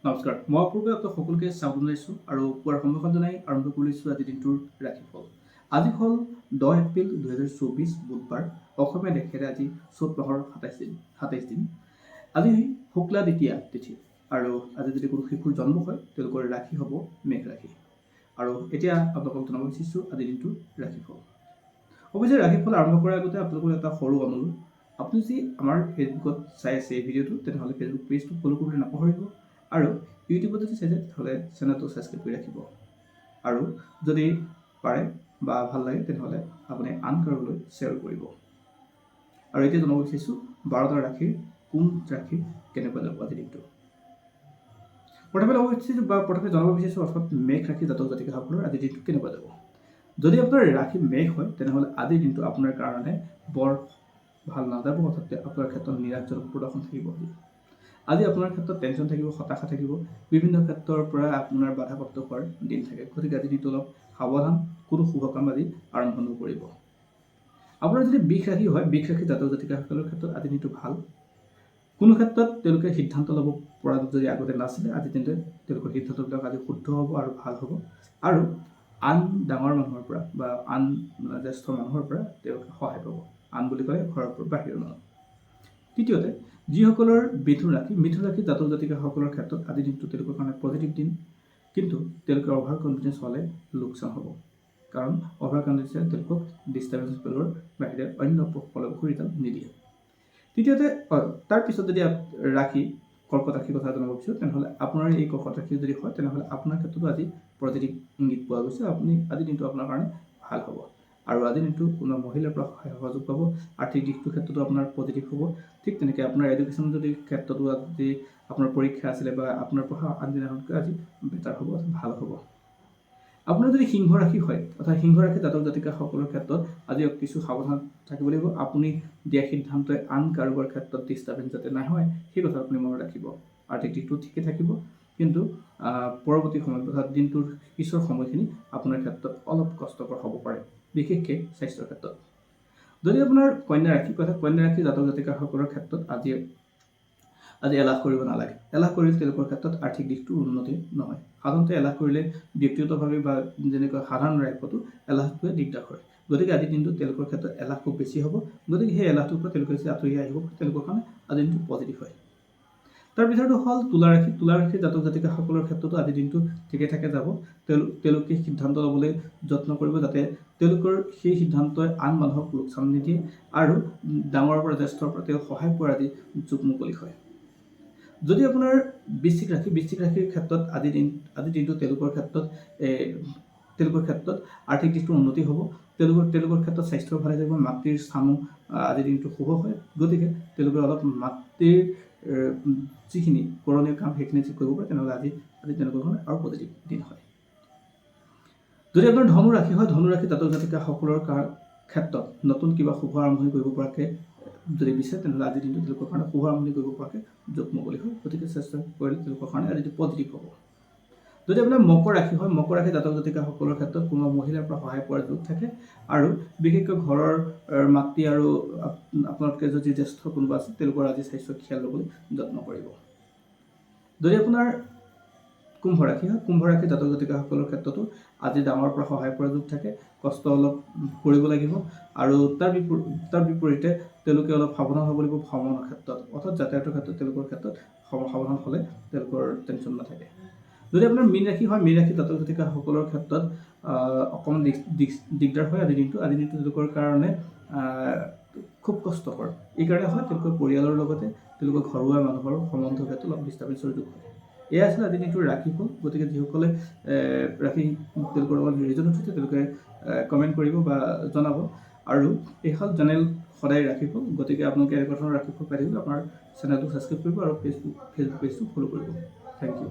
নমস্কাৰ, মই পূৰ্বে আপোনাক সকলোকে স্বাগতম জনাইছোঁ আৰু পুৱাৰ সম্ভাষণ জনাই আৰম্ভ কৰিছোঁ আজিৰ দিনটোৰ ৰাশিফল। আজি হ'ল 10 এপ্ৰিল 2024 বুধবাৰ। অসমীয়া দেশেৰে আজি চ'ত মাহৰ 27 দিন। আজি শুক্লা দ্বিতীয়া তিথি আৰু আজি যদি কোনো শিশুৰ জন্ম হয় তেওঁলোকৰ ৰাশি হ'ব মেঘ ৰাশি। আৰু এতিয়া আপোনালোকক জনাব বিচাৰিছোঁ আজিৰ দিনটোৰ ৰাশিফল। অৱশ্যে ৰাশিফল আৰম্ভ কৰাৰ আগতে আপোনালোকৰ এটা সৰু অনুৰোধ, আপুনি যদি আমাৰ ফেচবুকত চাই আছে এই ভিডিঅ'টো তেনেহ'লে ফেচবুক পেজটো ফ'ল' কৰিবলৈ নাপাহৰিব আৰু ইউটিউবত যদি চাইছে তেতিয়াহ'লে চেনেলটো ছাবস্ক্ৰাইব কৰি ৰাখিব আৰু যদি পাৰে বা ভাল লাগে তেনেহ'লে আপুনি আন কাৰোবালৈ শ্বেয়াৰ কৰিব। আৰু এতিয়া জনাব বিচাৰিছোঁ 12টা ৰাশিৰ কোন ৰাশিৰ কেনেকুৱা যাব আজিৰ দিনটো। প্ৰথমে জনাব বিচাৰিছোঁ অৰ্থাৎ মেঘ ৰাশি জাতক জাতিকাসকলৰ আজিৰ দিনটো কেনেকুৱা যাব। যদি আপোনাৰ ৰাশি মেঘ হয় তেনেহ'লে আজিৰ দিনটো আপোনাৰ কাৰণে বৰ ভাল নাযাব, অৰ্থাৎ আপোনাৰ ক্ষেত্ৰত নিৰাশজনক প্ৰদৰ্শন থাকিব। আজি আপোনাৰ ক্ষেত্ৰত টেনশ্যন থাকিব, হতাশা থাকিব, বিভিন্ন ক্ষেত্ৰৰ পৰা আপোনাৰ বাধাপ্ৰাপ্ত হোৱাৰ দিন থাকে। গতিকে আজি দিনটো অলপ সাৱধান, কোনো শুভ কাম আজি আৰম্ভ নকৰিব। আপোনাৰ যদি বৃষ ৰাশি হয়, বৃষ ৰাশি জাতক জাতিকাসকলৰ ক্ষেত্ৰত আজি দিনটো ভাল। কোনো ক্ষেত্ৰত তেওঁলোকে সিদ্ধান্ত ল'ব পৰা যদি আগতে নাছিলে, আজি দিনটোৱে তেওঁলোকৰ সিদ্ধান্তবিলাক আজি শুদ্ধ হ'ব আৰু ভাল হ'ব আৰু আন ডাঙৰ মানুহৰ পৰা বা আন জ্যেষ্ঠ মানুহৰ পৰা তেওঁলোকে সহায় পাব। আন বুলি ক'লে ঘৰৰ পৰা বাহিৰৰ মানুহ। তৃতীয়তে, যিসকলৰ মিথুন ৰাশি জাতক জাতিকাসকলৰ ক্ষেত্ৰত আজিৰ দিনটো তেওঁলোকৰ কাৰণে পজিটিভ দিন, কিন্তু তেওঁলোকে অভাৰ কনফিডেঞ্চ হ'লে লোকচান হ'ব। কাৰণ অভাৰ কনফিডেঞ্চে তেওঁলোকক ডিষ্টাৰ্বেঞ্চ পেলোৱাৰ বাহিৰে অন্য ফলপ্ৰসূ ৰিজাল্ট নিদিয়ে। তৃতীয়তে, তাৰপিছত যদি ৰাশি কৰ্কট ৰাশিৰ কথা জনাব বিচাৰোঁ, তেনেহ'লে আপোনাৰ এই কৰ্কট ৰাশি যদি হয় তেনেহ'লে আপোনাৰ ক্ষেত্ৰতো আজি পজিটিভ ইংগিত পোৱা গৈছে। আজিৰ দিনটো আপোনাৰ কাৰণে ভাল হ'ব আৰু আজিৰ দিনটো কোনো মহিলাৰ পৰা সহায় সহযোগ পাব। আৰ্থিক দিশটোৰ ক্ষেত্ৰতো আপোনাৰ পজিটিভ হ'ব। ঠিক তেনেকৈ আপোনাৰ এডুকেশ্যন যদি ক্ষেত্ৰতো আজি আপোনাৰ পৰীক্ষা আছিলে বা আপোনাৰ পঢ়া আনদিনাখনতকৈ আজি বেটাৰ হ'ব, ভাল হ'ব। আপোনাৰ যদি সিংহ ৰাশি হয়, অৰ্থাৎ সিংহ ৰাশি জাতক জাতিকাসকলৰ ক্ষেত্ৰত আজি কিছু সাৱধান থাকিব লাগিব। আপুনি দিয়া সিদ্ধান্তই আন কাৰোবাৰ ক্ষেত্ৰত ডিষ্টাৰ্বেঞ্চ যাতে নহয় সেই কথা আপুনি মনত ৰাখিব। আৰ্থিক দিশটো ঠিকে থাকিব, কিন্তু পৰৱৰ্তী সময়ত অৰ্থাৎ দিনটোৰ পিছৰ সময়খিনি আপোনাৰ ক্ষেত্ৰত অলপ কষ্টকৰ হ'ব পাৰে, বিশেষকৈ স্বাস্থ্যৰ ক্ষেত্ৰত। যদি আপোনাৰ কন্যা ৰাশি জাতক জাতিকাসকলৰ ক্ষেত্ৰত আজি এলাহ কৰিব নালাগে। এলাহ কৰিলে তেওঁলোকৰ ক্ষেত্ৰত আৰ্থিক দিশটোৰ উন্নতি নহয়। সাধাৰণতে এলাহ কৰিলে ব্যক্তিগতভাৱে বা যেনেকৈ সাধাৰণ ৰাইজতো এলাহটোৱে দিগদাৰ হয়। গতিকে আজিৰ দিনটোত তেওঁলোকৰ ক্ষেত্ৰত এলাহ খুব বেছি হ'ব। গতিকে সেই এলাহটোৰ পৰা তেওঁলোকে যদি আঁতৰি আহিব তেওঁলোকৰ কাৰণে আজিৰ দিনটো পজিটিভ হয়। তাৰ পিছৰটো হ'ল তুলা ৰাশি জাতক জাতিকাসকলৰ ক্ষেত্ৰতো আজিৰ দিনটো ঠিকে থাকে যাব। তেওঁলোকে সিদ্ধান্ত ল'বলৈ যত্ন কৰিব যাতে তেওঁলোকৰ সেই সিদ্ধান্তই আন মানুহক লোকচান নিদিয়ে আৰু ডাঙৰৰ পৰা জ্যেষ্ঠৰ পৰা তেওঁ সহায় পোৱাৰ আজি যুগ মুকলি হয়। যদি আপোনাৰ বৃশ্চিক ৰাশিৰ ক্ষেত্ৰত আজিৰ দিনটো তেওঁলোকৰ ক্ষেত্ৰত আৰ্থিক দিশটোৰ উন্নতি হ'ব। তেওঁলোকৰ ক্ষেত্ৰত স্বাস্থ্য ভালে থাকিব, মাতৃৰ স্থানো আজিৰ দিনটো শুভ হয়। গতিকে তেওঁলোকে অলপ মাতৃৰ যিখিনি কৰণীয় কাম সেইখিনি যদি কৰিব পাৰে তেনেহ'লে আজি তেওঁলোকৰ কাৰণে আৰু পজিটিভ দিন হয়। যদি আপোনাৰ ধনু ৰাশি হয়, ধনু ৰাশি জাতক জাতিকাসকলৰ ক্ষেত্ৰত নতুন কিবা শুভ আৰম্ভণি কৰিব পৰাকৈ যদি বিচাৰে তেনেহ'লে আজিৰ দিনটো তেওঁলোকৰ কাৰণে শুভ আৰম্ভণি কৰিব পৰাকৈ যোগ মুকলি হয়। গতিকে চেষ্টা কৰিলে তেওঁলোকৰ কাৰণে আজিটো পজিটিভ হ'ব। যদি আপোনাৰ মকৰ ৰাশি হয়, মকৰ ৰাশি জাতক জাতিকাসকলৰ ক্ষেত্ৰত কোনো মহিলাৰ পৰা সহায় পোৱাৰ যোগ থাকে আৰু বিশেষকৈ ঘৰৰ মাতৃ আৰু আপোনাতকৈ যদি জ্যেষ্ঠ কোনোবা আছে তেওঁলোকৰ আজি স্বাস্থ্য খিয়াল ল'বলৈ যত্ন কৰিব। যদি আপোনাৰ কুম্ভ ৰাশি হয়, কুম্ভ ৰাশি জাতক জাতিকাসকলৰ ক্ষেত্ৰতো আজি ডাঙৰৰ পৰা সহায় পোৱাৰ যোগ থাকে। কষ্ট অলপ কৰিব লাগিব আৰু তাৰ বিপৰীতে তেওঁলোকে অলপ সাৱধান হ'ব লাগিব ভ্ৰমণৰ ক্ষেত্ৰত, অৰ্থাৎ যাতায়াতৰ ক্ষেত্ৰত তেওঁলোকৰ ক্ষেত্ৰত সাৱধান হ'লে তেওঁলোকৰ টেনশ্যন নাথাকে। যদি আপোনাৰ মীন ৰাশি হয়, মীন ৰাশি জাতক জাতিকাসকলৰ ক্ষেত্ৰত অকণমান দিগদাৰ হয় আজিৰ দিনটো তেওঁলোকৰ কাৰণে খুব কষ্টকৰ। এই কাৰণে হয় তেওঁলোকৰ পৰিয়ালৰ লগতে তেওঁলোকৰ ঘৰুৱা মানুহৰ সম্বন্ধৰ ক্ষেত্ৰত অলপ ডিষ্টাৰ্বেঞ্চৰ যোগ হয়। এয়া আছিল আজিৰ দিনটোৰ ৰাশিফল। গতিকে যিসকলে ৰাশি তেওঁলোকৰ লগত ৰিজনেট হৈছে তেওঁলোকে কমেণ্ট কৰিব বা জনাব। আৰু এইখন চেনেল সদায় ৰাশিফল, গতিকে আপোনালোকে এনেকুৱা ধৰণৰ ৰাশিফল পাই থাকিবলৈ আপোনাৰ চেনেলটো ছাবস্ক্ৰাইব কৰিব আৰু ফেচবুক পেজটো ফ'ল' কৰিব। Thank U.